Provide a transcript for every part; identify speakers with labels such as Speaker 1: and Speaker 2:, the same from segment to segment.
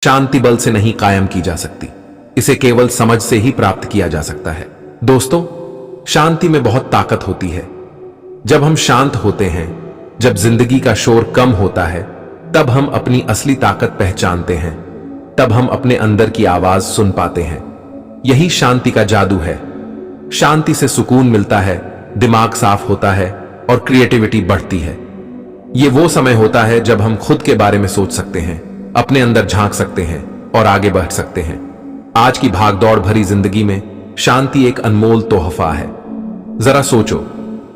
Speaker 1: शांति बल से नहीं कायम की जा सकती, इसे केवल समझ से ही प्राप्त किया जा सकता है। दोस्तों, शांति में बहुत ताकत होती है। जब हम शांत होते हैं, जब जिंदगी का शोर कम होता है, तब हम अपनी असली ताकत पहचानते हैं, तब हम अपने अंदर की आवाज सुन पाते हैं। यही शांति का जादू है। शांति से सुकून मिलता है, दिमाग साफ होता है और क्रिएटिविटी बढ़ती है। ये वो समय होता है जब हम खुद के बारे में सोच सकते हैं, अपने अंदर झांक सकते हैं और आगे बढ़ सकते हैं। आज की भागदौड़ भरी जिंदगी में शांति एक अनमोल तोहफा है। जरा सोचो,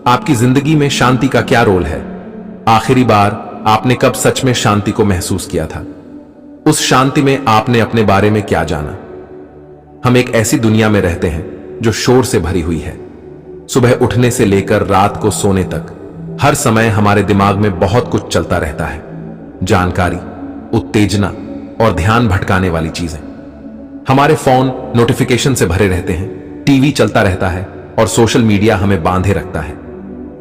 Speaker 1: आपकी जिंदगी में शांति का क्या रोल है? आखिरी बार आपने कब सच में शांति को महसूस किया था? उस शांति में आपने अपने बारे में क्या जाना? हम एक ऐसी दुनिया में रहते हैं जो शोर से भरी हुई है। सुबह उठने से लेकर रात को सोने तक हर समय हमारे दिमाग में बहुत कुछ चलता रहता है। जानकारी, उत्तेजना और ध्यान भटकाने वाली चीजें। हमारे फोन नोटिफिकेशन से भरे रहते हैं, टीवी चलता रहता है और सोशल मीडिया हमें बांधे रखता है।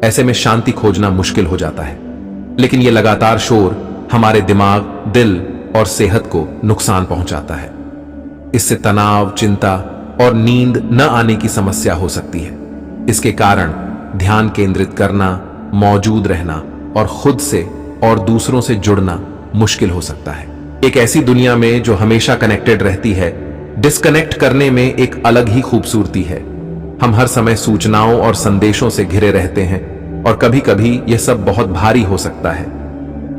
Speaker 1: ऐसे में शांति खोजना मुश्किल हो जाता है। लेकिन यह लगातार शोर हमारे दिमाग, दिल और सेहत को नुकसान पहुंचाता है। इससे तनाव, चिंता और नींद न आने की समस्या हो सकती है। इसके कारण ध्यान केंद्रित करना, मौजूद रहना और खुद से और दूसरों से जुड़ना मुश्किल हो सकता है। एक ऐसी दुनिया में जो हमेशा कनेक्टेड रहती है, डिस्कनेक्ट करने में एक अलग ही खूबसूरती है। हम हर समय सूचनाओं और संदेशों से घिरे रहते हैं और कभी कभी यह सब बहुत भारी हो सकता है।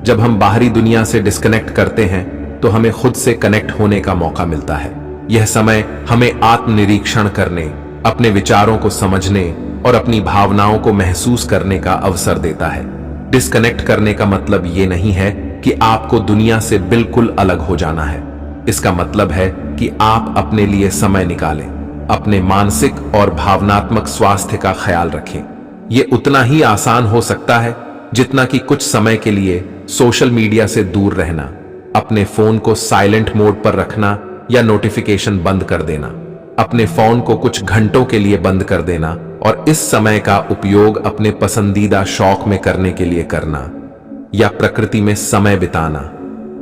Speaker 1: जब हम बाहरी दुनिया से डिस्कनेक्ट करते हैं तो हमें खुद से कनेक्ट होने का मौका मिलता है। यह समय हमें आत्मनिरीक्षण करने, अपने विचारों को समझने और अपनी भावनाओं को महसूस करने का अवसर देता है। डिस्कनेक्ट करने का मतलब यह नहीं है कि आपको दुनिया से बिल्कुल अलग हो जाना है। इसका मतलब है कि आप अपने लिए समय निकालें, अपने मानसिक और भावनात्मक स्वास्थ्य का ख्याल रखें। यह उतना ही आसान हो सकता है जितना कि कुछ समय के लिए सोशल मीडिया से दूर रहना, अपने फोन को साइलेंट मोड पर रखना या नोटिफिकेशन बंद कर देना, अपने फोन को कुछ घंटों के लिए बंद कर देना और इस समय का उपयोग अपने पसंदीदा शौक में करने के लिए करना, या प्रकृति में समय बिताना,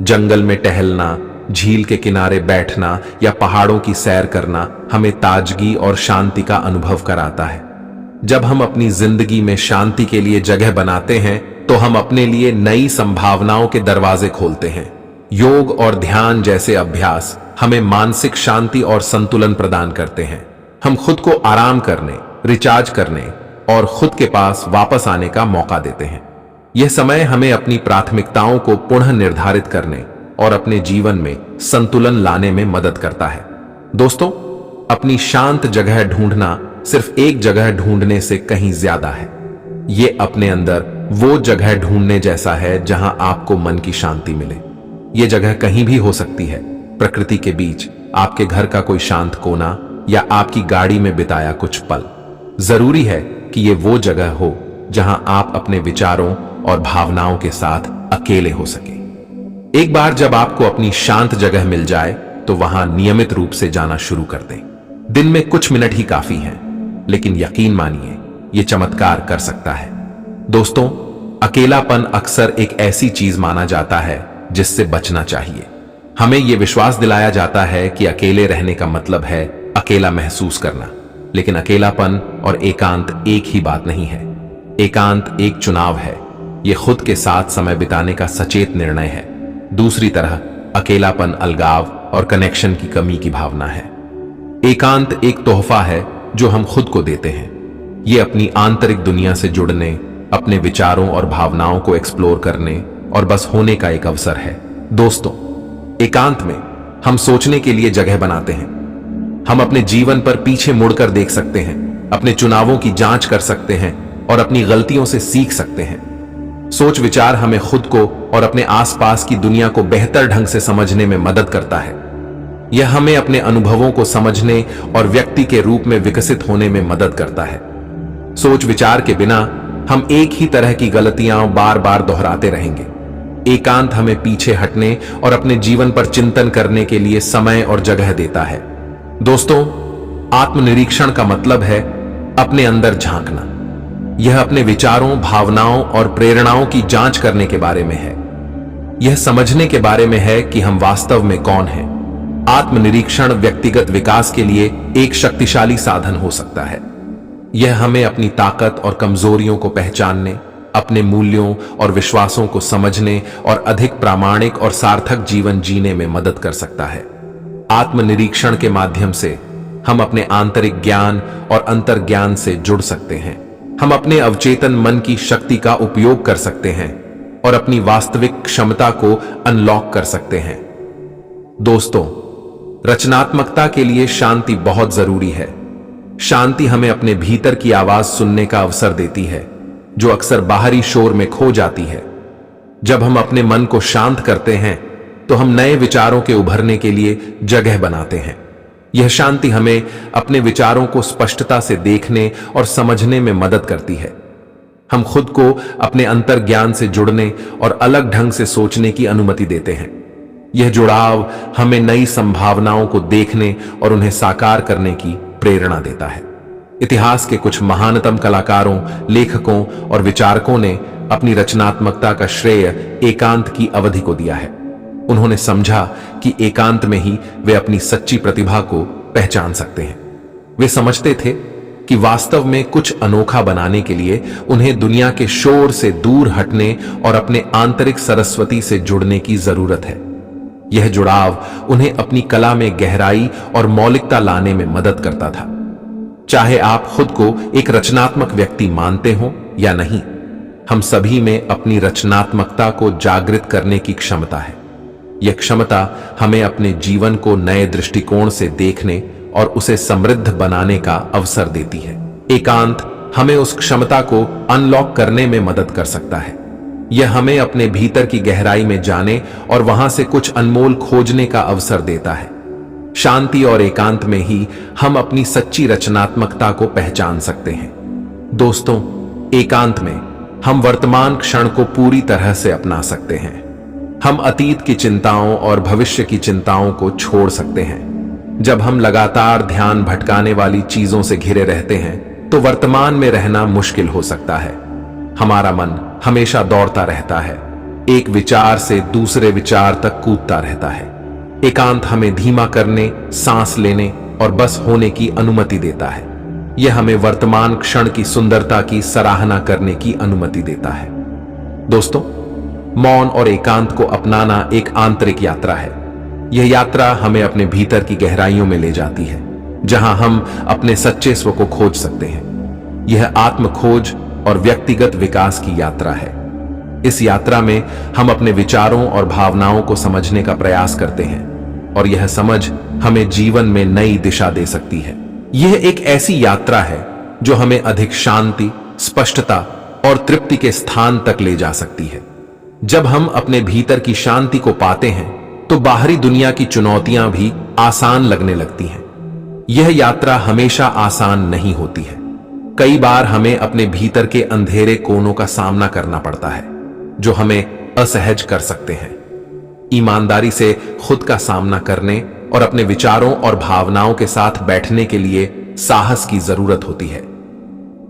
Speaker 1: जंगल में टहलना, झील के किनारे बैठना या पहाड़ों की सैर करना हमें ताजगी और शांति का अनुभव कराता है। जब हम अपनी जिंदगी में शांति के लिए जगह बनाते हैं तो हम अपने लिए नई संभावनाओं के दरवाजे खोलते हैं। योग और ध्यान जैसे अभ्यास हमें मानसिक शांति और संतुलन प्रदान करते हैं। हम खुद को आराम करने, रिचार्ज करने और खुद के पास वापस आने का मौका देते हैं। यह समय हमें अपनी प्राथमिकताओं को पुनः निर्धारित करने और अपने जीवन में संतुलन लाने में मदद करता है। दोस्तों, अपनी शांत जगह ढूंढना सिर्फ एक जगह ढूंढने से कहीं ज्यादा है। यह अपने अंदर वो जगह ढूंढने जैसा है जहां आपको मन की शांति मिले। यह जगह कहीं भी हो सकती है, प्रकृति के बीच, आपके घर का कोई शांत कोना या आपकी गाड़ी में बिताया कुछ पल। जरूरी है कि यह वो जगह हो जहां आप अपने विचारों और भावनाओं के साथ अकेले हो सके। एक बार जब आपको अपनी शांत जगह मिल जाए तो वहां नियमित रूप से जाना शुरू कर दें। दिन में कुछ मिनट ही काफी हैं, लेकिन यकीन मानिए यह चमत्कार कर सकता है। दोस्तों, अकेलापन अक्सर एक ऐसी चीज माना जाता है जिससे बचना चाहिए। हमें यह विश्वास दिलाया जाता है कि अकेले रहने का मतलब है अकेला महसूस करना, लेकिन अकेलापन और एकांत एक ही बात नहीं है। एकांत एक चुनाव है, यह खुद के साथ समय बिताने का सचेत निर्णय है। दूसरी तरह अकेलापन अलगाव और कनेक्शन की कमी की भावना है। एकांत एक तोहफा है जो हम खुद को देते हैं। यह अपनी आंतरिक दुनिया से जुड़ने, अपने विचारों और भावनाओं को एक्सप्लोर करने और बस होने का एक अवसर है। दोस्तों, एकांत में हम सोचने के लिए जगह बनाते हैं। हम अपने जीवन पर पीछे मुड़कर देख सकते हैं, अपने चुनावों की जांच कर सकते हैं और अपनी गलतियों से सीख सकते हैं। सोच विचार हमें खुद को और अपने आसपास की दुनिया को बेहतर ढंग से समझने में मदद करता है। यह हमें अपने अनुभवों को समझने और व्यक्ति के रूप में विकसित होने में मदद करता है। सोच विचार के बिना हम एक ही तरह की गलतियां बार बार दोहराते रहेंगे। एकांत हमें पीछे हटने और अपने जीवन पर चिंतन करने के लिए समय और जगह देता है। दोस्तों, आत्मनिरीक्षण का मतलब है अपने अंदर झांकना। यह अपने विचारों, भावनाओं और प्रेरणाओं की जांच करने के बारे में है। यह समझने के बारे में है कि हम वास्तव में कौन हैं। आत्मनिरीक्षण व्यक्तिगत विकास के लिए एक शक्तिशाली साधन हो सकता है। यह हमें अपनी ताकत और कमजोरियों को पहचानने, अपने मूल्यों और विश्वासों को समझने और अधिक प्रामाणिक और सार्थक जीवन जीने में मदद कर सकता है। आत्मनिरीक्षण के माध्यम से हम अपने आंतरिक ज्ञान और अंतर्ज्ञान से जुड़ सकते हैं। हम अपने अवचेतन मन की शक्ति का उपयोग कर सकते हैं और अपनी वास्तविक क्षमता को अनलॉक कर सकते हैं। दोस्तों, रचनात्मकता के लिए शांति बहुत जरूरी है। शांति हमें अपने भीतर की आवाज सुनने का अवसर देती है, जो अक्सर बाहरी शोर में खो जाती है। जब हम अपने मन को शांत करते हैं तो हम नए विचारों के उभरने के लिए जगह बनाते हैं। यह शांति हमें अपने विचारों को स्पष्टता से देखने और समझने में मदद करती है। हम खुद को अपने अंतर्ज्ञान से जुड़ने और अलग ढंग से सोचने की अनुमति देते हैं। यह जुड़ाव हमें नई संभावनाओं को देखने और उन्हें साकार करने की प्रेरणा देता है। इतिहास के कुछ महानतम कलाकारों, लेखकों और विचारकों ने अपनी रचनात्मकता का श्रेय एकांत की अवधि को दिया है। उन्होंने समझा कि एकांत में ही वे अपनी सच्ची प्रतिभा को पहचान सकते हैं। वे समझते थे कि वास्तव में कुछ अनोखा बनाने के लिए उन्हें दुनिया के शोर से दूर हटने और अपने आंतरिक सरस्वती से जुड़ने की जरूरत है। यह जुड़ाव उन्हें अपनी कला में गहराई और मौलिकता लाने में मदद करता था। चाहे आप खुद को एक रचनात्मक व्यक्ति मानते हो या नहीं, हम सभी में अपनी रचनात्मकता को जागृत करने की क्षमता है। यह क्षमता हमें अपने जीवन को नए दृष्टिकोण से देखने और उसे समृद्ध बनाने का अवसर देती है। एकांत हमें उस क्षमता को अनलॉक करने में मदद कर सकता है। यह हमें अपने भीतर की गहराई में जाने और वहां से कुछ अनमोल खोजने का अवसर देता है। शांति और एकांत में ही हम अपनी सच्ची रचनात्मकता को पहचान सकते हैं। दोस्तों, एकांत में हम वर्तमान क्षण को पूरी तरह से अपना सकते हैं। हम अतीत की चिंताओं और भविष्य की चिंताओं को छोड़ सकते हैं। जब हम लगातार ध्यान भटकाने वाली चीजों से घिरे रहते हैं तो वर्तमान में रहना मुश्किल हो सकता है। हमारा मन हमेशा दौड़ता रहता है, एक विचार से दूसरे विचार तक कूदता रहता है। एकांत हमें धीमा करने, सांस लेने और बस होने की अनुमति देता है। यह हमें वर्तमान क्षण की सुंदरता की सराहना करने की अनुमति देता है। दोस्तों, मौन और एकांत को अपनाना एक आंतरिक यात्रा है। यह यात्रा हमें अपने भीतर की गहराइयों में ले जाती है, जहां हम अपने सच्चे स्व को खोज सकते हैं। यह आत्म खोज और व्यक्तिगत विकास की यात्रा है। इस यात्रा में हम अपने विचारों और भावनाओं को समझने का प्रयास करते हैं और यह समझ हमें जीवन में नई दिशा दे सकती है। यह एक ऐसी यात्रा है जो हमें अधिक शांति, स्पष्टता और तृप्ति के स्थान तक ले जा सकती है। जब हम अपने भीतर की शांति को पाते हैं तो बाहरी दुनिया की चुनौतियां भी आसान लगने लगती हैं। यह यात्रा हमेशा आसान नहीं होती है। कई बार हमें अपने भीतर के अंधेरे कोनों का सामना करना पड़ता है जो हमें असहज कर सकते हैं। ईमानदारी से खुद का सामना करने और अपने विचारों और भावनाओं के साथ बैठने के लिए साहस की जरूरत होती है।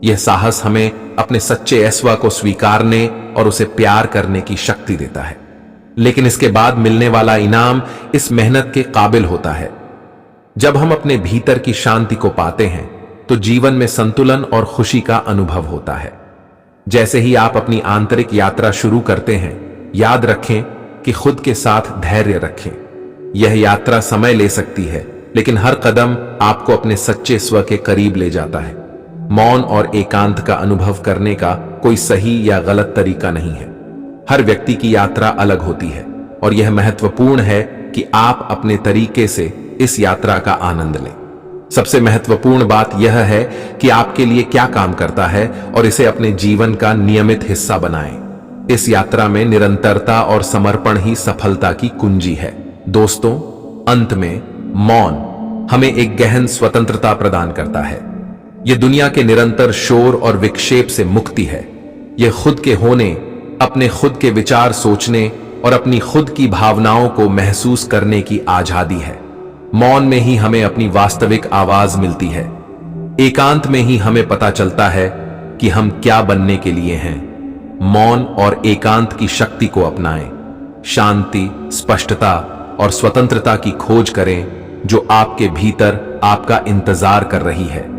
Speaker 1: यह साहस हमें अपने सच्चे अस्तित्व को स्वीकारने और उसे प्यार करने की शक्ति देता है। लेकिन इसके बाद मिलने वाला इनाम इस मेहनत के काबिल होता है। जब हम अपने भीतर की शांति को पाते हैं तो जीवन में संतुलन और खुशी का अनुभव होता है। जैसे ही आप अपनी आंतरिक यात्रा शुरू करते हैं, याद रखें कि खुद के साथ धैर्य रखें। यह यात्रा समय ले सकती है, लेकिन हर कदम आपको अपने सच्चे स्व के करीब ले जाता है। मौन और एकांत का अनुभव करने का कोई सही या गलत तरीका नहीं है। हर व्यक्ति की यात्रा अलग होती है और यह महत्वपूर्ण है कि आप अपने तरीके से इस यात्रा का आनंद लें। सबसे महत्वपूर्ण बात यह है कि आपके लिए क्या काम करता है और इसे अपने जीवन का नियमित हिस्सा बनाएं। इस यात्रा में निरंतरता और समर्पण ही सफलता की कुंजी है। दोस्तों, अंत में मौन हमें एक गहन स्वतंत्रता प्रदान करता है। यह दुनिया के निरंतर शोर और विक्षेप से मुक्ति है। यह खुद के होने, अपने खुद के विचार सोचने और अपनी खुद की भावनाओं को महसूस करने की आजादी है। मौन में ही हमें अपनी वास्तविक आवाज मिलती है। एकांत में ही हमें पता चलता है कि हम क्या बनने के लिए हैं। मौन और एकांत की शक्ति को अपनाएं। शांति, स्पष्टता और स्वतंत्रता की खोज करें जो आपके भीतर आपका इंतजार कर रही है।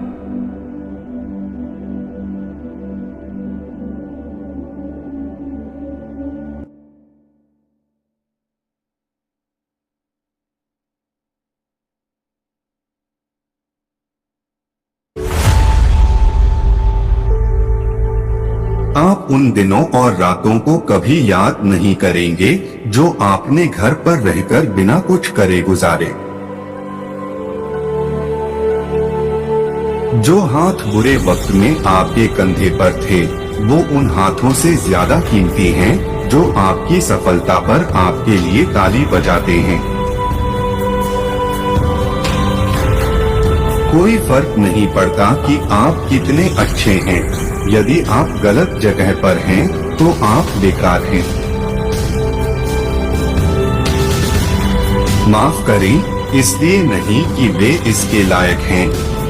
Speaker 2: आप उन दिनों और रातों को कभी याद नहीं करेंगे जो आपने घर पर रहकर बिना कुछ करे गुजारे। जो हाथ बुरे वक्त में आपके कंधे पर थे, वो उन हाथों से ज्यादा कीमती हैं जो आपकी सफलता पर आपके लिए ताली बजाते हैं। कोई फर्क नहीं पड़ता कि आप कितने अच्छे हैं, यदि आप गलत जगह पर हैं तो आप बेकार हैं। माफ करें, इसलिए नहीं कि वे इसके लायक हैं,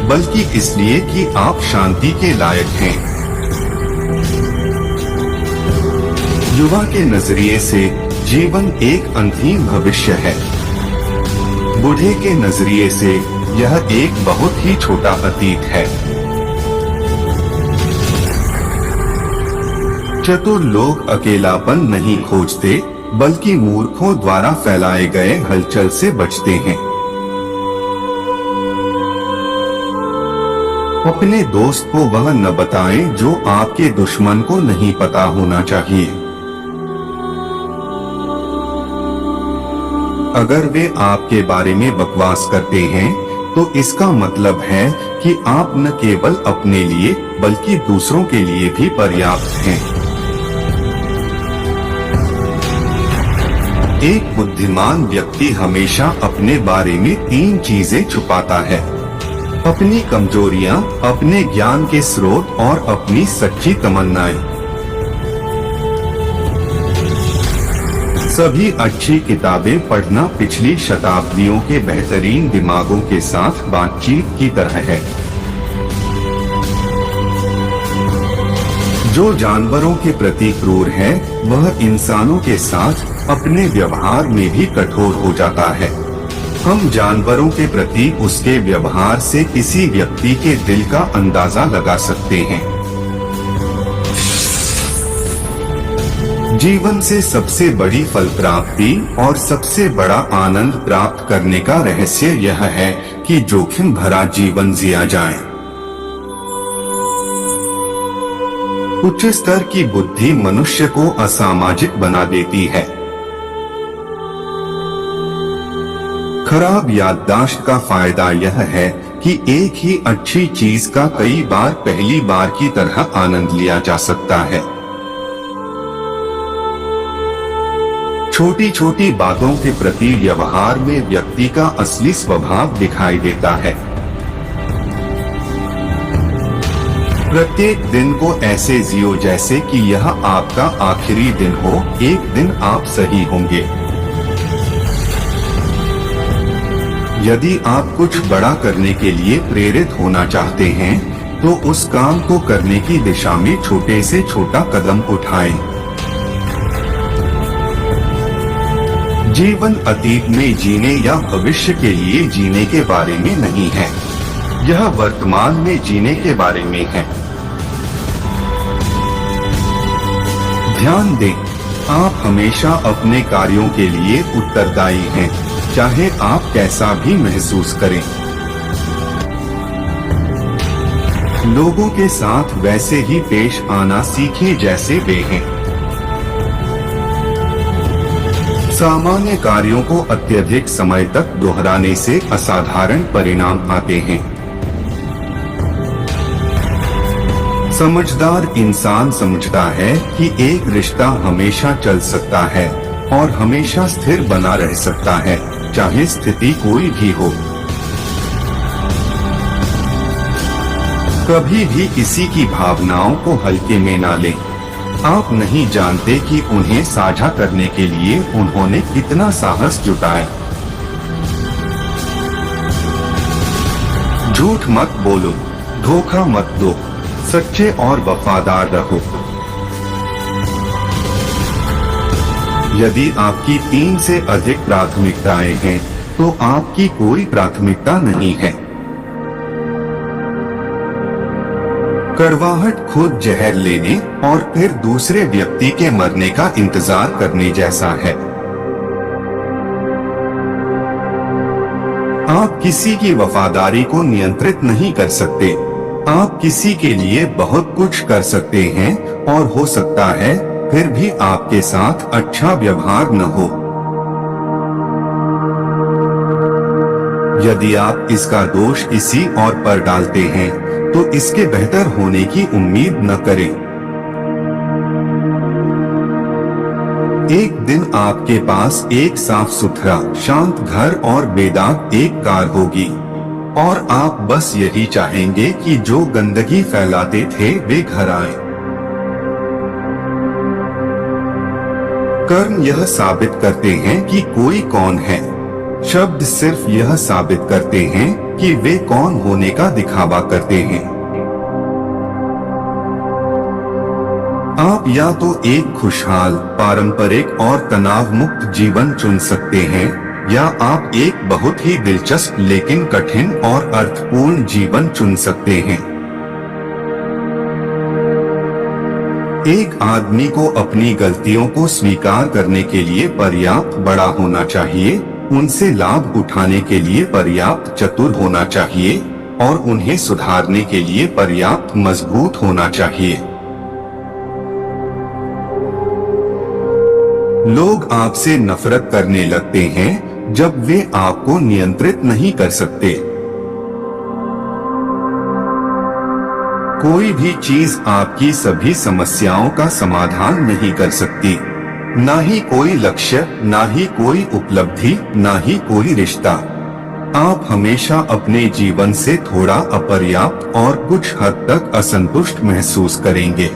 Speaker 2: बल्कि इसलिए कि आप शांति के लायक हैं। युवा के नजरिए से जीवन एक अंतिम भविष्य है। बूढ़े के नजरिए से यह एक बहुत ही छोटा अतीत है। चतुर लोग अकेलापन नहीं खोजते, बल्कि मूर्खों द्वारा फैलाए गए हलचल से बचते हैं। अपने दोस्त को वह न बताएं जो आपके दुश्मन को नहीं पता होना चाहिए। अगर वे आपके बारे में बकवास करते हैं, तो इसका मतलब है कि आप न केवल अपने लिए बल्कि दूसरों के लिए भी पर्याप्त हैं। एक बुद्धिमान व्यक्ति हमेशा अपने बारे में 3 चीजें छुपाता है: अपनी कमजोरियां, अपने ज्ञान के स्रोत और अपनी सच्ची तमन्नाएं। सभी अच्छी किताबें पढ़ना पिछली शताब्दियों के बेहतरीन दिमागों के साथ बातचीत की तरह है। जो जानवरों के प्रति क्रूर है, वह इंसानों के साथ अपने व्यवहार में भी कठोर हो जाता है। हम जानवरों के प्रति उसके व्यवहार से किसी व्यक्ति के दिल का अंदाजा लगा सकते हैं। जीवन से सबसे बड़ी फल प्राप्ति और सबसे बड़ा आनंद प्राप्त करने का रहस्य यह है कि जोखिम भरा जीवन जिया जाए। उच्च स्तर की बुद्धि मनुष्य को असामाजिक बना देती है। खराब याददाश्त का फायदा यह है कि एक ही अच्छी चीज का कई बार पहली बार की तरह आनंद लिया जा सकता है। छोटी छोटी बातों के प्रति व्यवहार में व्यक्ति का असली स्वभाव दिखाई देता है। प्रत्येक दिन को ऐसे जियो जैसे कि यह आपका आखिरी दिन हो। एक दिन आप सही होंगे। यदि आप कुछ बड़ा करने के लिए प्रेरित होना चाहते हैं, तो उस काम को करने की दिशा में छोटे से छोटा कदम उठाएं। जीवन अतीत में जीने या भविष्य के लिए जीने के बारे में नहीं है, यह वर्तमान में जीने के बारे में है। ध्यान दें, आप हमेशा अपने कार्यों के लिए उत्तरदायी हैं, चाहे आप कैसा भी महसूस करें। लोगों के साथ वैसे ही पेश आना सीखें जैसे वे हैं। सामान्य कार्यों को अत्यधिक समय तक दोहराने से असाधारण परिणाम आते हैं। समझदार इंसान समझता है कि एक रिश्ता हमेशा चल सकता है और हमेशा स्थिर बना रह सकता है, चाहे स्थिति कोई भी हो। कभी भी किसी की भावनाओं को हल्के में ना लें। आप नहीं जानते कि उन्हें साझा करने के लिए उन्होंने कितना साहस जुटाया। झूठ मत बोलो, धोखा मत दो, सच्चे और वफादार रहो। यदि आपकी 3 से अधिक प्राथमिकताएं हैं, तो आपकी कोई प्राथमिकता नहीं है। कड़वाहट खुद जहर लेने और फिर दूसरे व्यक्ति के मरने का इंतजार करने जैसा है। आप किसी की वफादारी को नियंत्रित नहीं कर सकते। आप किसी के लिए बहुत कुछ कर सकते हैं और हो सकता है फिर भी आपके साथ अच्छा व्यवहार न हो। यदि आप इसका दोष किसी और पर डालते हैं, तो इसके बेहतर होने की उम्मीद न करें। एक दिन आपके पास एक साफ सुथरा, शांत घर और बेदाग एक कार होगी और आप बस यही चाहेंगे कि जो गंदगी फैलाते थे वे घर आए। कर्म यह साबित करते हैं कि कोई कौन है। शब्द सिर्फ यह साबित करते हैं कि वे कौन होने का दिखावा करते हैं। आप या तो एक खुशहाल, पारंपरिक और तनाव मुक्त जीवन चुन सकते हैं, या आप एक बहुत ही दिलचस्प लेकिन कठिन और अर्थपूर्ण जीवन चुन सकते हैं। एक आदमी को अपनी गलतियों को स्वीकार करने के लिए पर्याप्त बड़ा होना चाहिए, उनसे लाभ उठाने के लिए पर्याप्त चतुर होना चाहिए और उन्हें सुधारने के लिए पर्याप्त मजबूत होना चाहिए। लोग आपसे नफरत करने लगते हैं जब वे आपको नियंत्रित नहीं कर सकते। कोई भी चीज आपकी सभी समस्याओं का समाधान नहीं कर सकती। ना ही कोई लक्ष्य, ना ही कोई उपलब्धि, ना ही कोई रिश्ता। आप हमेशा अपने जीवन से थोड़ा अपर्याप्त और कुछ हद तक असंतुष्ट महसूस करेंगे।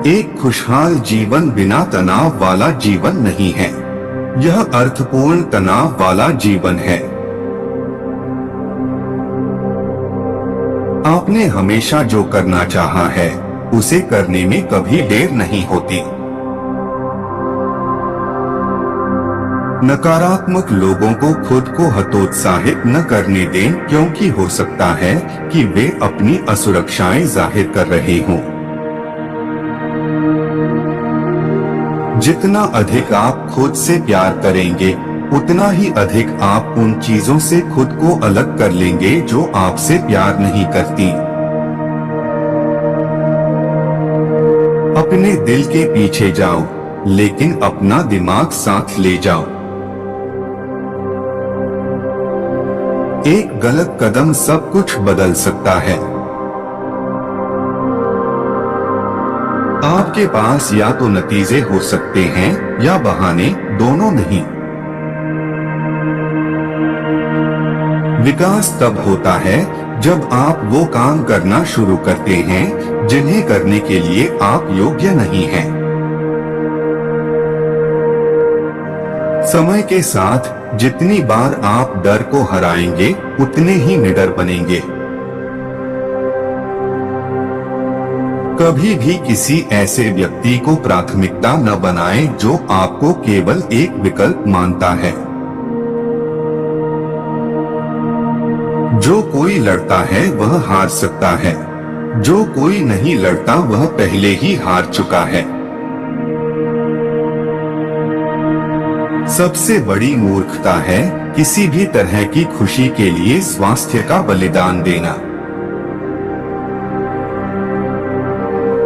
Speaker 2: एक खुशहाल जीवन बिना तनाव वाला जीवन नहीं है। यह अर्थपूर्ण तनाव वाला जीवन है। आपने हमेशा जो करना चाहा है, उसे करने में कभी देर नहीं होती। नकारात्मक लोगों को खुद को हतोत्साहित न करने दें, क्योंकि हो सकता है कि वे अपनी असुरक्षाएं जाहिर कर रहे हों। जितना अधिक आप खुद से प्यार करेंगे, उतना ही अधिक आप उन चीजों से खुद को अलग कर लेंगे जो आपसे प्यार नहीं करती। अपने दिल के पीछे जाओ, लेकिन अपना दिमाग साथ ले जाओ। एक गलत कदम सब कुछ बदल सकता है। आपके पास या तो नतीजे हो सकते हैं या बहाने, दोनों नहीं। विकास तब होता है जब आप वो काम करना शुरू करते हैं जिन्हें करने के लिए आप योग्य नहीं हैं। समय के साथ जितनी बार आप डर को हराएंगे, उतने ही निडर बनेंगे। कभी भी किसी ऐसे व्यक्ति को प्राथमिकता न बनाएं जो आपको केवल एक विकल्प मानता है। जो कोई लड़ता है वह हार सकता है, जो कोई नहीं लड़ता वह पहले ही हार चुका है। सबसे बड़ी मूर्खता है किसी भी तरह की खुशी के लिए स्वास्थ्य का बलिदान देना।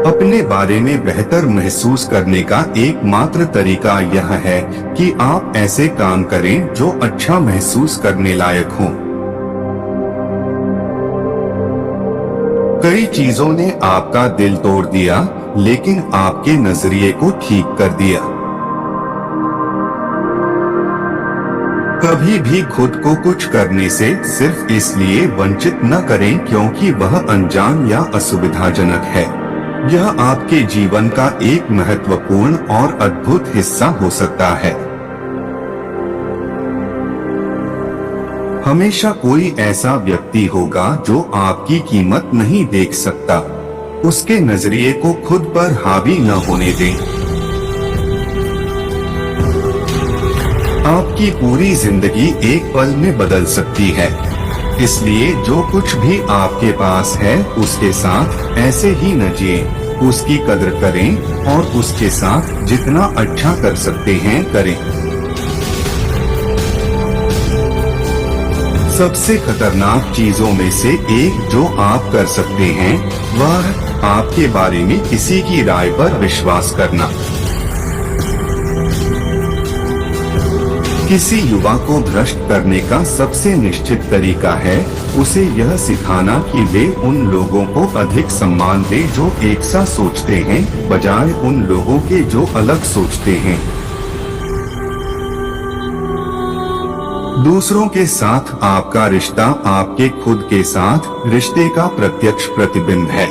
Speaker 2: अपने बारे में बेहतर महसूस करने का एकमात्र तरीका यह है कि आप ऐसे काम करें जो अच्छा महसूस करने लायक हो। कई चीजों ने आपका दिल तोड़ दिया, लेकिन आपके नजरिए को ठीक कर दिया। कभी भी खुद को कुछ करने से सिर्फ इसलिए वंचित न करें क्योंकि वह अनजान या असुविधाजनक है। यह आपके जीवन का एक महत्वपूर्ण और अद्भुत हिस्सा हो सकता है। हमेशा कोई ऐसा व्यक्ति होगा जो आपकी कीमत नहीं देख सकता। उसके नजरिए को खुद पर हावी न होने दें। आपकी पूरी जिंदगी एक पल में बदल सकती है, इसलिए जो कुछ भी आपके पास है उसके साथ ऐसे ही न जिए, उसकी कदर करें और उसके साथ जितना अच्छा कर सकते हैं करें। सबसे खतरनाक चीजों में से एक जो आप कर सकते हैं वह आपके बारे में किसी की राय पर विश्वास करना। किसी युवा को भ्रष्ट करने का सबसे निश्चित तरीका है उसे यह सिखाना कि वे उन लोगों को अधिक सम्मान दे जो एक सा सोचते हैं, बजाय उन लोगों के जो अलग सोचते हैं। दूसरों के साथ आपका रिश्ता आपके खुद के साथ रिश्ते का प्रत्यक्ष प्रतिबिंब है।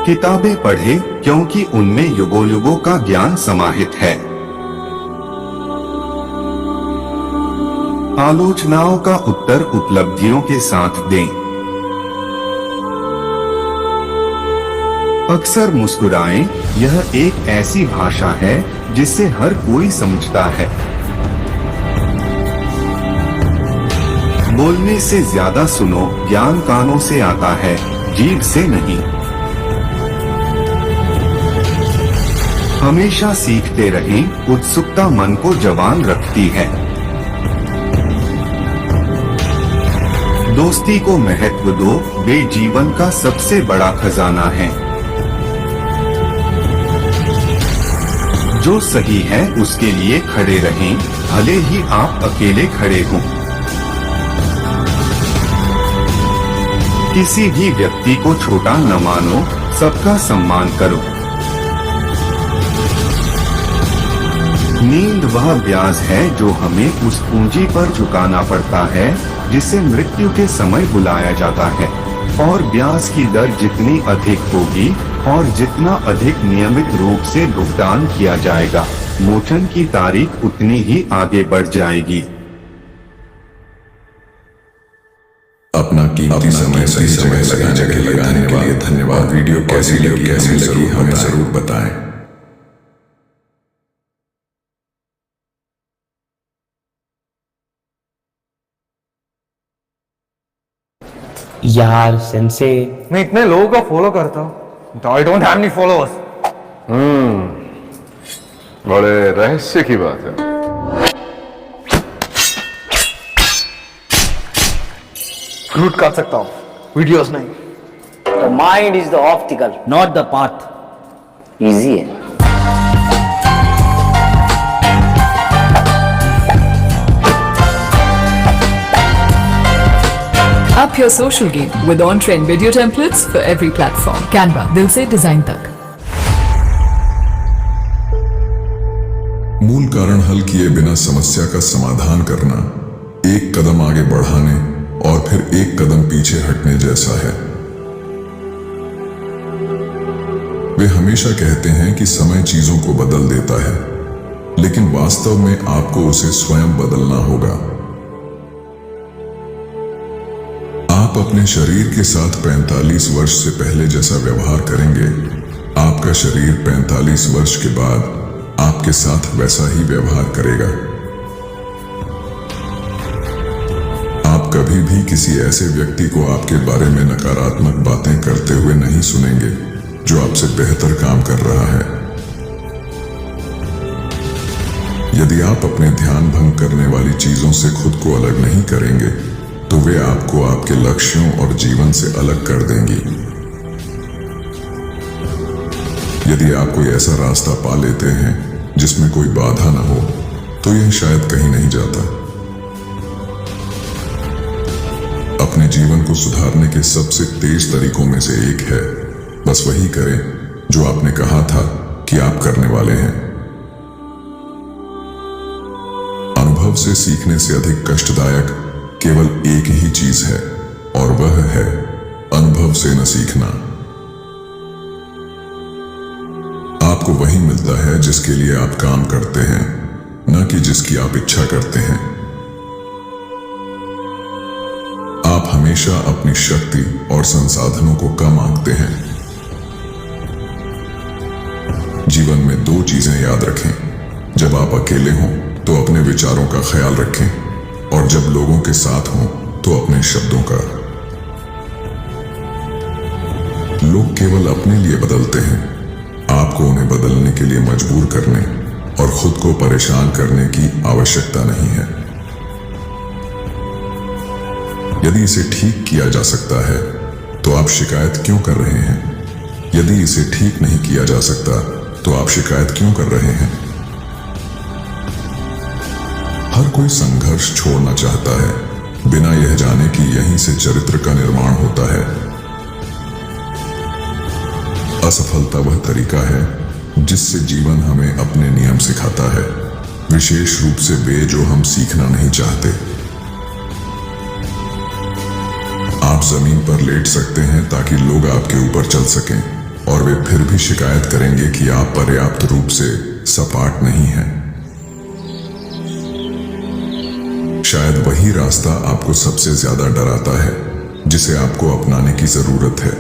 Speaker 2: किताबें पढ़ें क्योंकि उनमें युगों युगों का ज्ञान समाहित है। आलोचनाओं का उत्तर उपलब्धियों के साथ दें। अक्सर मुस्कुराएं, यह एक ऐसी भाषा है जिसे हर कोई समझता है। बोलने से ज्यादा सुनो, ज्ञान कानों से आता है, जीभ से नहीं। हमेशा सीखते रहें, उत्सुकता मन को जवान रखती है। दोस्ती को महत्व दो, वे जीवन का सबसे बड़ा खजाना है। जो सही है उसके लिए खड़े रहें, भले ही आप अकेले खड़े हों। किसी भी व्यक्ति को छोटा न मानो, सबका सम्मान करो। नींद वह ब्याज है जो हमें उस पूंजी पर चुकाना पड़ता है जिसे मृत्यु के समय बुलाया जाता है, और ब्याज की दर जितनी अधिक होगी और जितना अधिक नियमित रूप से भुगतान किया जाएगा, मोचन की तारीख उतनी ही आगे बढ़ जाएगी।
Speaker 3: अपना कीमती समय सही जगह लगाने के लिए धन्यवाद। वीडियो कैसी लगी हमें जरूर बताएं।
Speaker 4: यार सेंसे,
Speaker 5: मैं इतने लोगों को फॉलो करता हूँ तो I don't have any followers.
Speaker 6: बड़े रहस्य की बात है।
Speaker 5: फ्रूट काट सकता हूँ, वीडियोस नहीं।
Speaker 4: the mind is the obstacle, not the path. Easy है।
Speaker 7: Up your social game with on-trend video templates for every platform. Canva, दिल से डिजाइन तक।
Speaker 3: मूल कारण हल किए बिना समस्या का समाधान करना एक कदम आगे बढ़ाने और फिर एक कदम पीछे हटने जैसा है। वे हमेशा कहते हैं कि समय चीजों को बदल देता है, लेकिन वास्तव में आपको उसे स्वयं बदलना होगा। आप अपने शरीर के साथ 45 वर्ष से पहले जैसा व्यवहार करेंगे, आपका शरीर 45 वर्ष के बाद आपके साथ वैसा ही व्यवहार करेगा। आप कभी भी किसी ऐसे व्यक्ति को आपके बारे में नकारात्मक बातें करते हुए नहीं सुनेंगे जो आपसे बेहतर काम कर रहा है। यदि आप अपने ध्यान भंग करने वाली चीजों से खुद को अलग नहीं करेंगे तो वे आपको आपके लक्ष्यों और जीवन से अलग कर देंगी। यदि आप कोई ऐसा रास्ता पा लेते हैं जिसमें कोई बाधा न हो तो यह शायद कहीं नहीं जाता। अपने जीवन को सुधारने के सबसे तेज तरीकों में से एक है, बस वही करें जो आपने कहा था कि आप करने वाले हैं। अनुभव से सीखने से अधिक कष्टदायक केवल एक ही चीज है और वह है अनुभव से न सीखना। आपको वही मिलता है जिसके लिए आप काम करते हैं, न कि जिसकी आप इच्छा करते हैं। आप हमेशा अपनी शक्ति और संसाधनों को कम आंकते हैं। जीवन में दो चीजें याद रखें। जब आप अकेले हों तो अपने विचारों का ख्याल रखें, और जब लोगों के साथ हों तो अपने शब्दों का। लोग केवल अपने लिए बदलते हैं, आपको उन्हें बदलने के लिए मजबूर करने और खुद को परेशान करने की आवश्यकता नहीं है। यदि इसे ठीक किया जा सकता है तो आप शिकायत क्यों कर रहे हैं? यदि इसे ठीक नहीं किया जा सकता तो आप शिकायत क्यों कर रहे हैं? हर कोई संघर्ष छोड़ना चाहता है, बिना यह जाने कि यहीं से चरित्र का निर्माण होता है। असफलता वह तरीका है जिससे जीवन हमें अपने नियम सिखाता है, विशेष रूप से वे जो हम सीखना नहीं चाहते। आप जमीन पर लेट सकते हैं ताकि लोग आपके ऊपर चल सकें, और वे फिर भी शिकायत करेंगे कि आप पर्याप्त रूप से सपाट नहीं हैं। शायद वही रास्ता आपको सबसे ज्यादा डराता है, जिसे आपको अपनाने की जरूरत है।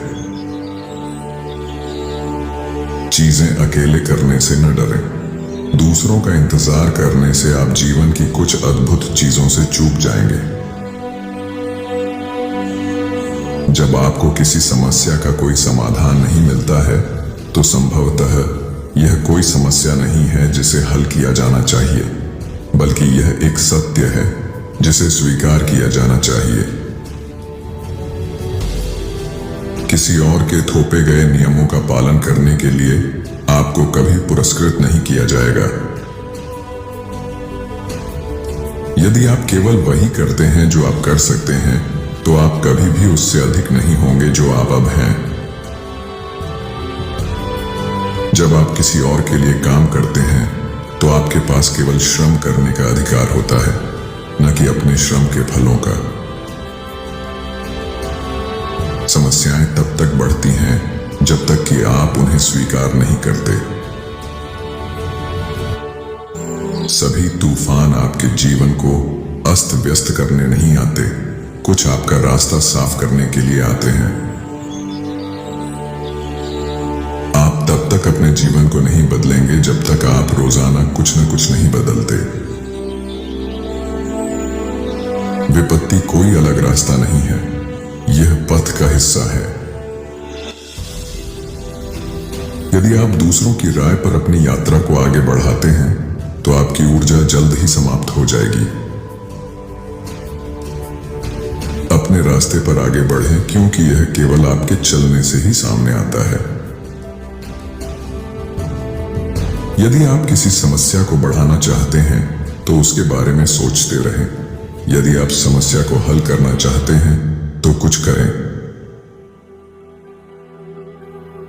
Speaker 3: चीजें अकेले करने से न डरें। दूसरों का इंतजार करने से आप जीवन की कुछ अद्भुत चीजों से चूक जाएंगे। जब आपको किसी समस्या का कोई समाधान नहीं मिलता है तो संभवतः यह कोई समस्या नहीं है जिसे हल किया जाना चाहिए, बल्कि यह एक सत्य है जिसे स्वीकार किया जाना चाहिए। किसी और के थोपे गए नियमों का पालन करने के लिए आपको कभी पुरस्कृत नहीं किया जाएगा। यदि आप केवल वही करते हैं जो आप कर सकते हैं तो आप कभी भी उससे अधिक नहीं होंगे जो आप अब हैं। जब आप किसी और के लिए काम करते हैं तो आपके पास केवल श्रम करने का अधिकार होता है, न कि अपने श्रम के फलों का। समस्याएं तब तक बढ़ती हैं जब तक कि आप उन्हें स्वीकार नहीं करते। सभी तूफान आपके जीवन को अस्त व्यस्त करने नहीं आते, कुछ आपका रास्ता साफ करने के लिए आते हैं। आप तब तक अपने जीवन को नहीं बदलेंगे जब तक आप रोजाना कुछ न कुछ नहीं बदलते। विपत्ति कोई अलग रास्ता नहीं है, यह पथ का हिस्सा है। यदि आप दूसरों की राय पर अपनी यात्रा को आगे बढ़ाते हैं तो आपकी ऊर्जा जल्द ही समाप्त हो जाएगी। अपने रास्ते पर आगे बढ़ें, क्योंकि यह केवल आपके चलने से ही सामने आता है। यदि आप किसी समस्या को बढ़ाना चाहते हैं तो उसके बारे में सोचते रहें। यदि आप समस्या को हल करना चाहते हैं तो कुछ करें।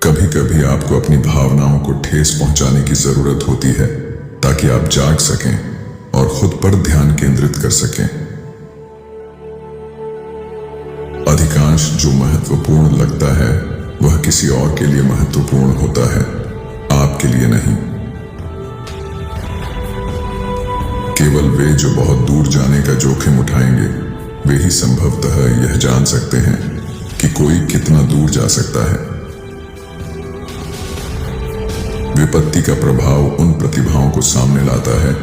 Speaker 3: कभी कभी आपको अपनी भावनाओं को ठेस पहुंचाने की जरूरत होती है ताकि आप जाग सकें और खुद पर ध्यान केंद्रित कर सकें। अधिकांश जो महत्वपूर्ण लगता है वह किसी और के लिए महत्वपूर्ण होता है, आपके लिए नहीं। केवल वे जो बहुत दूर जाने का जोखिम उठाएंगे वे ही संभवतः यह जान सकते हैं कि कोई कितना दूर जा सकता है। विपत्ति का प्रभाव उन प्रतिभाओं को सामने लाता है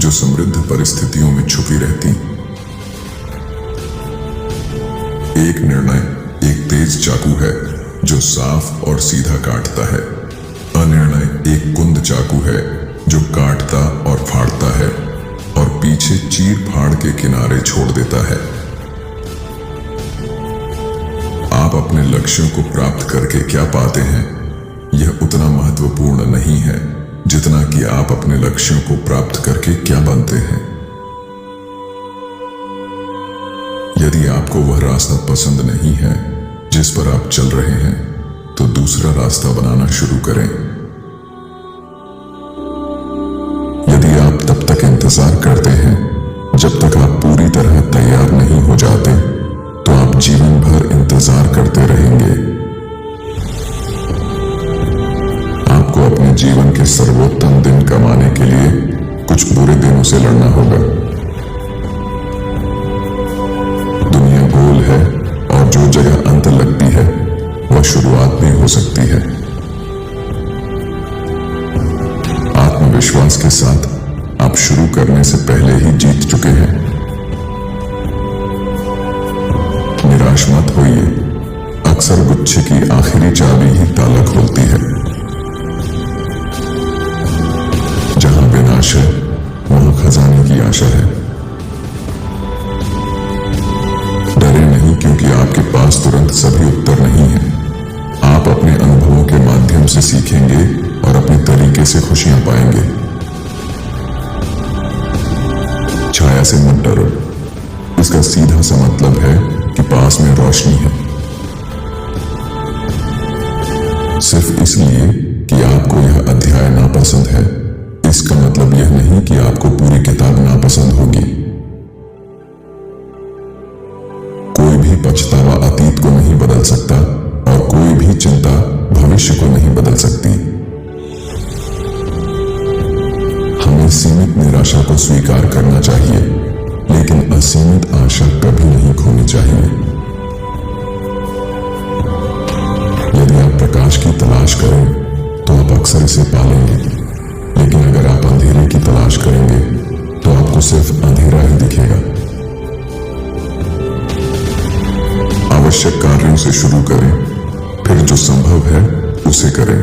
Speaker 3: जो समृद्ध परिस्थितियों में छुपी रहती। एक निर्णय एक तेज चाकू है जो साफ और सीधा काटता है। अनिर्णय एक कुंद चाकू है जो काटता और फाड़ता है और पीछे चीर फाड़ के किनारे छोड़ देता है। आप अपने लक्ष्यों को प्राप्त करके क्या पाते हैं यह उतना महत्वपूर्ण नहीं है जितना कि आप अपने लक्ष्यों को प्राप्त करके क्या बनते हैं। यदि आपको वह रास्ता पसंद नहीं है जिस पर आप चल रहे हैं तो दूसरा रास्ता बनाना शुरू करें। यदि आप तब तक इंतजार करते हैं जब तक आप पूरी तरह तैयार नहीं हो जाते तो आप जीवन भर इंतजार करते रहेंगे। आपको अपने जीवन के सर्वोत्तम दिन कमाने के लिए कुछ बुरे दिनों से लड़ना होगा। दुनिया गोल है विश्वास के साथ आप शुरू करने से पहले ही जीत चुके हैं। निराश मत होइए, अक्सर गुच्छे की आखिरी चाबी ही ताला खोलती है। जहां विनाश है वहां खजाने की आशा है। डरे नहीं, क्योंकि आपके पास तुरंत सभी उत्तर नहीं है। आप अपने अनुभवों के माध्यम से सीखेंगे और अपने तरीके से खुशियां पाएंगे। छाया से मत डरो, इसका सीधा सा मतलब है कि पास में रोशनी है। सिर्फ इसलिए कि आपको यह अध्याय नापसंद है, इसका मतलब यह नहीं कि आपको पूरी किताब नापसंद होगी। कोई भी पछतावा अतीत को नहीं बदल सकता और कोई भी चिंता भविष्य को नहीं बदल सकती। हमें सीमित निराशा को स्वीकार करना चाहिए, लेकिन असीमित आशा कभी नहीं खोनी चाहिए। यदि आप प्रकाश की तलाश करें तो आप अक्सर इसे पालेंगे, लेकिन अगर आप अंधेरे की तलाश करेंगे तो आपको सिर्फ अंधेरा ही दिखेगा। आवश्यक कार्यों से शुरू करें, फिर जो संभव है उसे करें,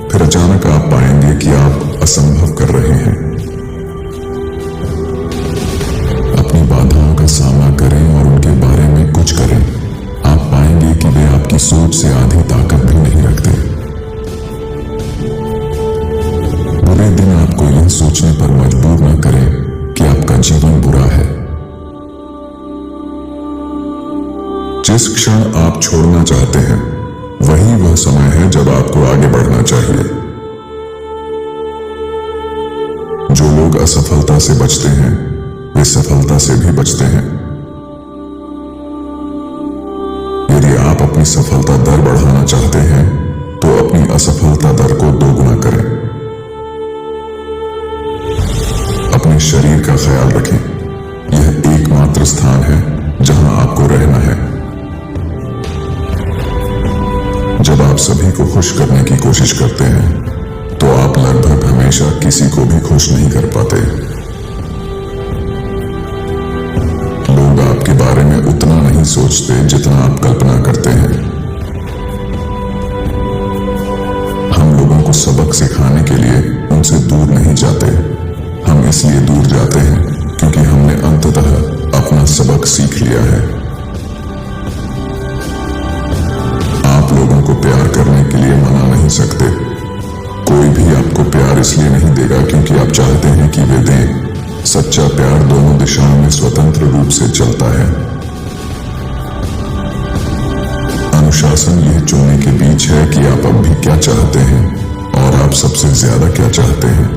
Speaker 3: फिर अचानक आप पाएंगे कि आप असंभव कर रहे हैं। अपनी बाधाओं का सामना करें और उनके बारे में कुछ करें। आप पाएंगे कि वे आपकी सोच से आधी ताकत भी नहीं रखते। बुरे दिन आपको यह सोचने पर मजबूर न करें कि आपका जीवन बुरा है। जिस क्षण आप छोड़ना चाहते हैं वही वह समय है जब आपको आगे बढ़ना चाहिए। जो लोग असफलता से बचते हैं वे सफलता से भी बचते हैं। यदि आप अपनी सफलता दर बढ़ाना चाहते हैं तो अपनी असफलता दर को दोगुना करें। अपने शरीर का ख्याल रखें, यह एकमात्र स्थान है जहां आपको रहना है। जब आप सभी को खुश करने की कोशिश करते हैं तो आप लगभग हमेशा किसी को भी खुश नहीं कर पाते। लोग आपके बारे में उतना नहीं सोचते जितना आप कल्पना करते हैं। हम लोगों को सबक सिखाने के लिए उनसे दूर नहीं जाते, हम इसलिए दूर जाते हैं क्योंकि हमने अंततः अपना सबक सीख लिया है। आप लोगों को प्यार करने के लिए मना नहीं सकते। कोई भी आपको प्यार इसलिए नहीं देगा क्योंकि आप चाहते हैं कि वे दें। सच्चा प्यार दोनों दिशाओं में स्वतंत्र रूप से चलता है। अनुशासन यह चुनने के बीच है कि आप अब भी क्या चाहते हैं और आप सबसे ज्यादा क्या चाहते हैं।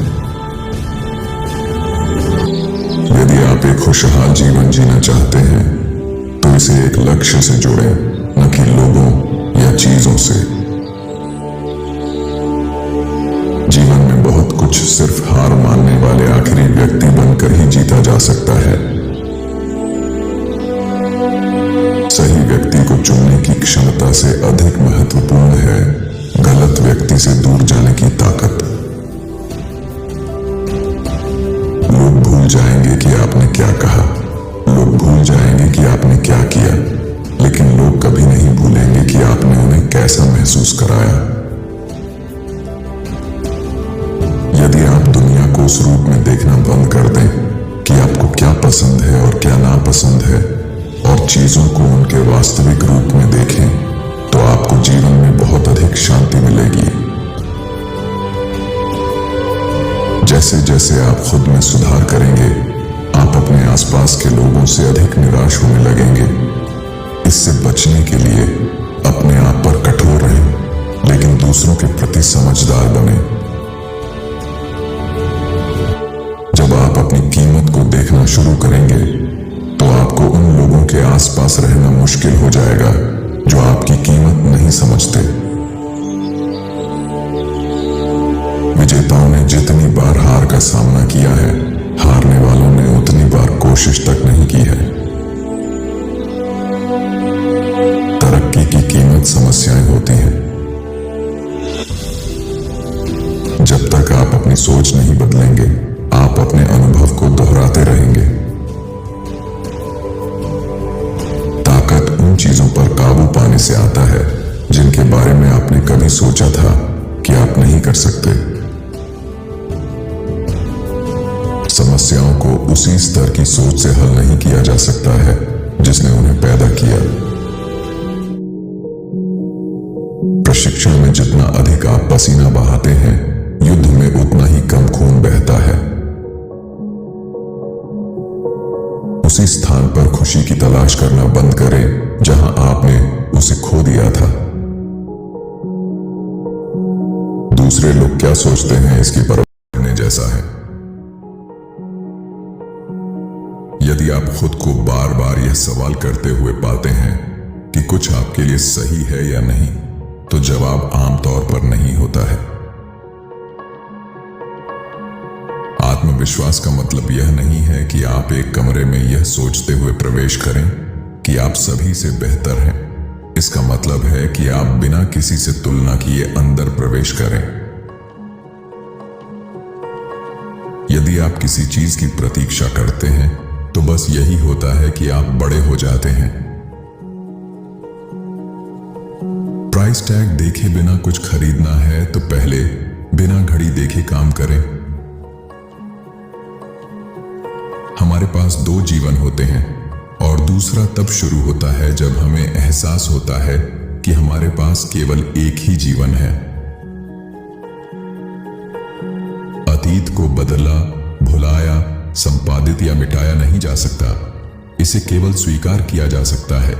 Speaker 3: यदि आप एक खुशहाल जीवन जीना चाहते हैं तो इसे एक लक्ष्य से जोड़ें, न कि लोगों या चीजों से। जीवन में बहुत कुछ सिर्फ हार मानने वाले आखिरी व्यक्ति बनकर ही जीता जा सकता है। सही व्यक्ति को चुनने की क्षमता से अधिक महत्वपूर्ण है गलत व्यक्ति से दूर जाने की ताकत। लोग भूल जाएंगे कि आपने क्या कहा, लोग भूल जाएंगे कि आपने क्या किया, लेकिन लोग कभी नहीं भूलेंगे कि आपने उन्हें कैसा महसूस कराया। यदि आप दुनिया को उस रूप में देखना बंद कर दें कि आपको क्या पसंद है और क्या नापसंद है, और चीजों को उनके वास्तविक रूप में देखें, तो आपको जीवन में बहुत अधिक शांति मिलेगी। जैसे जैसे आप खुद में सुधार करेंगे, आप अपने आसपास के लोगों से अधिक निराश होने लगेंगे। इससे बचने के लिए अपने आप पर कठोर रहें, लेकिन दूसरों के प्रति समझदार बने। जब आप अपनी कीमत को देखना शुरू करेंगे तो आपको उन लोगों के आसपास रहना मुश्किल हो जाएगा जो आपकी कीमत नहीं समझते। विजेताओं ने जितनी बार हार का सामना किया है, हारने वालों ने उतनी बार कोशिश तक नहीं की है। तरक्की की कीमत समस्याएं होती हैं। जब तक आप अपनी सोच नहीं बदलेंगे सोचा था कि आप नहीं कर सकते। समस्याओं को उसी स्तर की सोच से हल नहीं किया जा सकता है जिसने उन्हें पैदा किया। प्रशिक्षण में जितना अधिक आप पसीना बहाते हैं, युद्ध में उतना ही कम खून बहता है। उसी स्थान पर खुशी की तलाश करना बंद करें जहां आपने उसे खो दिया था। दूसरे लोग क्या सोचते हैं इसकी परवाह करने जैसा है। यदि आप खुद को बार बार यह सवाल करते हुए पाते हैं कि कुछ आपके लिए सही है या नहीं, तो जवाब आमतौर पर नहीं होता है। आत्मविश्वास का मतलब यह नहीं है कि आप एक कमरे में यह सोचते हुए प्रवेश करें कि आप सभी से बेहतर हैं। इसका मतलब है कि आप बिना किसी से तुलना किए अंदर प्रवेश करें। यदि आप किसी चीज की प्रतीक्षा करते हैं तो बस यही होता है कि आप बड़े हो जाते हैं। प्राइस टैग देखे बिना कुछ खरीदना है तो पहले बिना घड़ी देखे काम करें। हमारे पास 2 जीवन होते हैं और दूसरा तब शुरू होता है जब हमें एहसास होता है कि हमारे पास केवल एक ही जीवन है। अतीत को बदला, भुलाया, संपादित या मिटाया नहीं जा सकता। इसे केवल स्वीकार किया जा सकता है।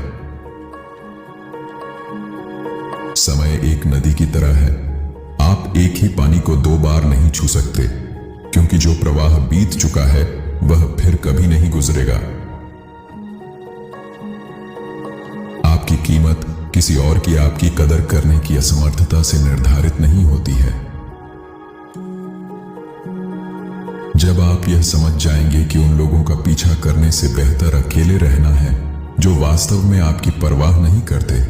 Speaker 3: समय एक नदी की तरह है। आप एक ही पानी को 2 बार नहीं छू सकते, क्योंकि जो प्रवाह बीत चुका है वह फिर कभी नहीं गुजरेगा। आपकी कीमत किसी और की आपकी कदर करने की असमर्थता से निर्धारित नहीं होती है। जब आप यह समझ जाएंगे कि उन लोगों का पीछा करने से बेहतर अकेले रहना है जो वास्तव में आपकी परवाह नहीं करते,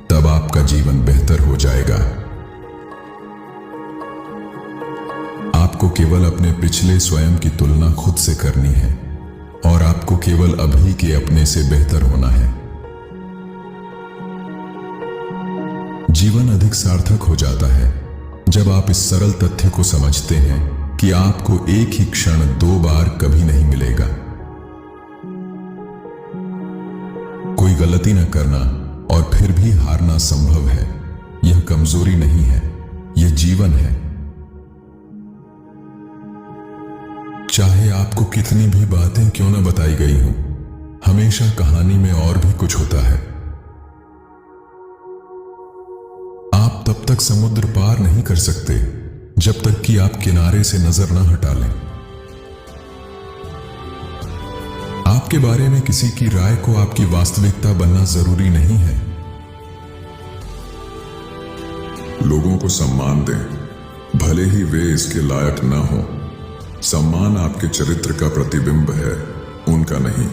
Speaker 3: तब आपका जीवन बेहतर हो जाएगा। आपको केवल अपने पिछले स्वयं की तुलना खुद से करनी है और आपको केवल अभी के अपने से बेहतर होना है। जीवन अधिक सार्थक हो जाता है जब आप इस सरल तथ्य को समझते हैं कि आपको एक ही क्षण 2 बार कभी नहीं मिलेगा। कोई गलती न करना और फिर भी हारना संभव है। यह कमजोरी नहीं है, यह जीवन है। चाहे आपको कितनी भी बातें क्यों न बताई गई हों, हमेशा कहानी में और भी कुछ होता है। आप तब तक समुद्र पार नहीं कर सकते जब तक कि आप किनारे से नजर न हटा लें। आपके बारे में किसी की राय को आपकी वास्तविकता बनना जरूरी नहीं है। लोगों को सम्मान दें, भले ही वे इसके लायक न हो। सम्मान आपके चरित्र का प्रतिबिंब है, उनका नहीं।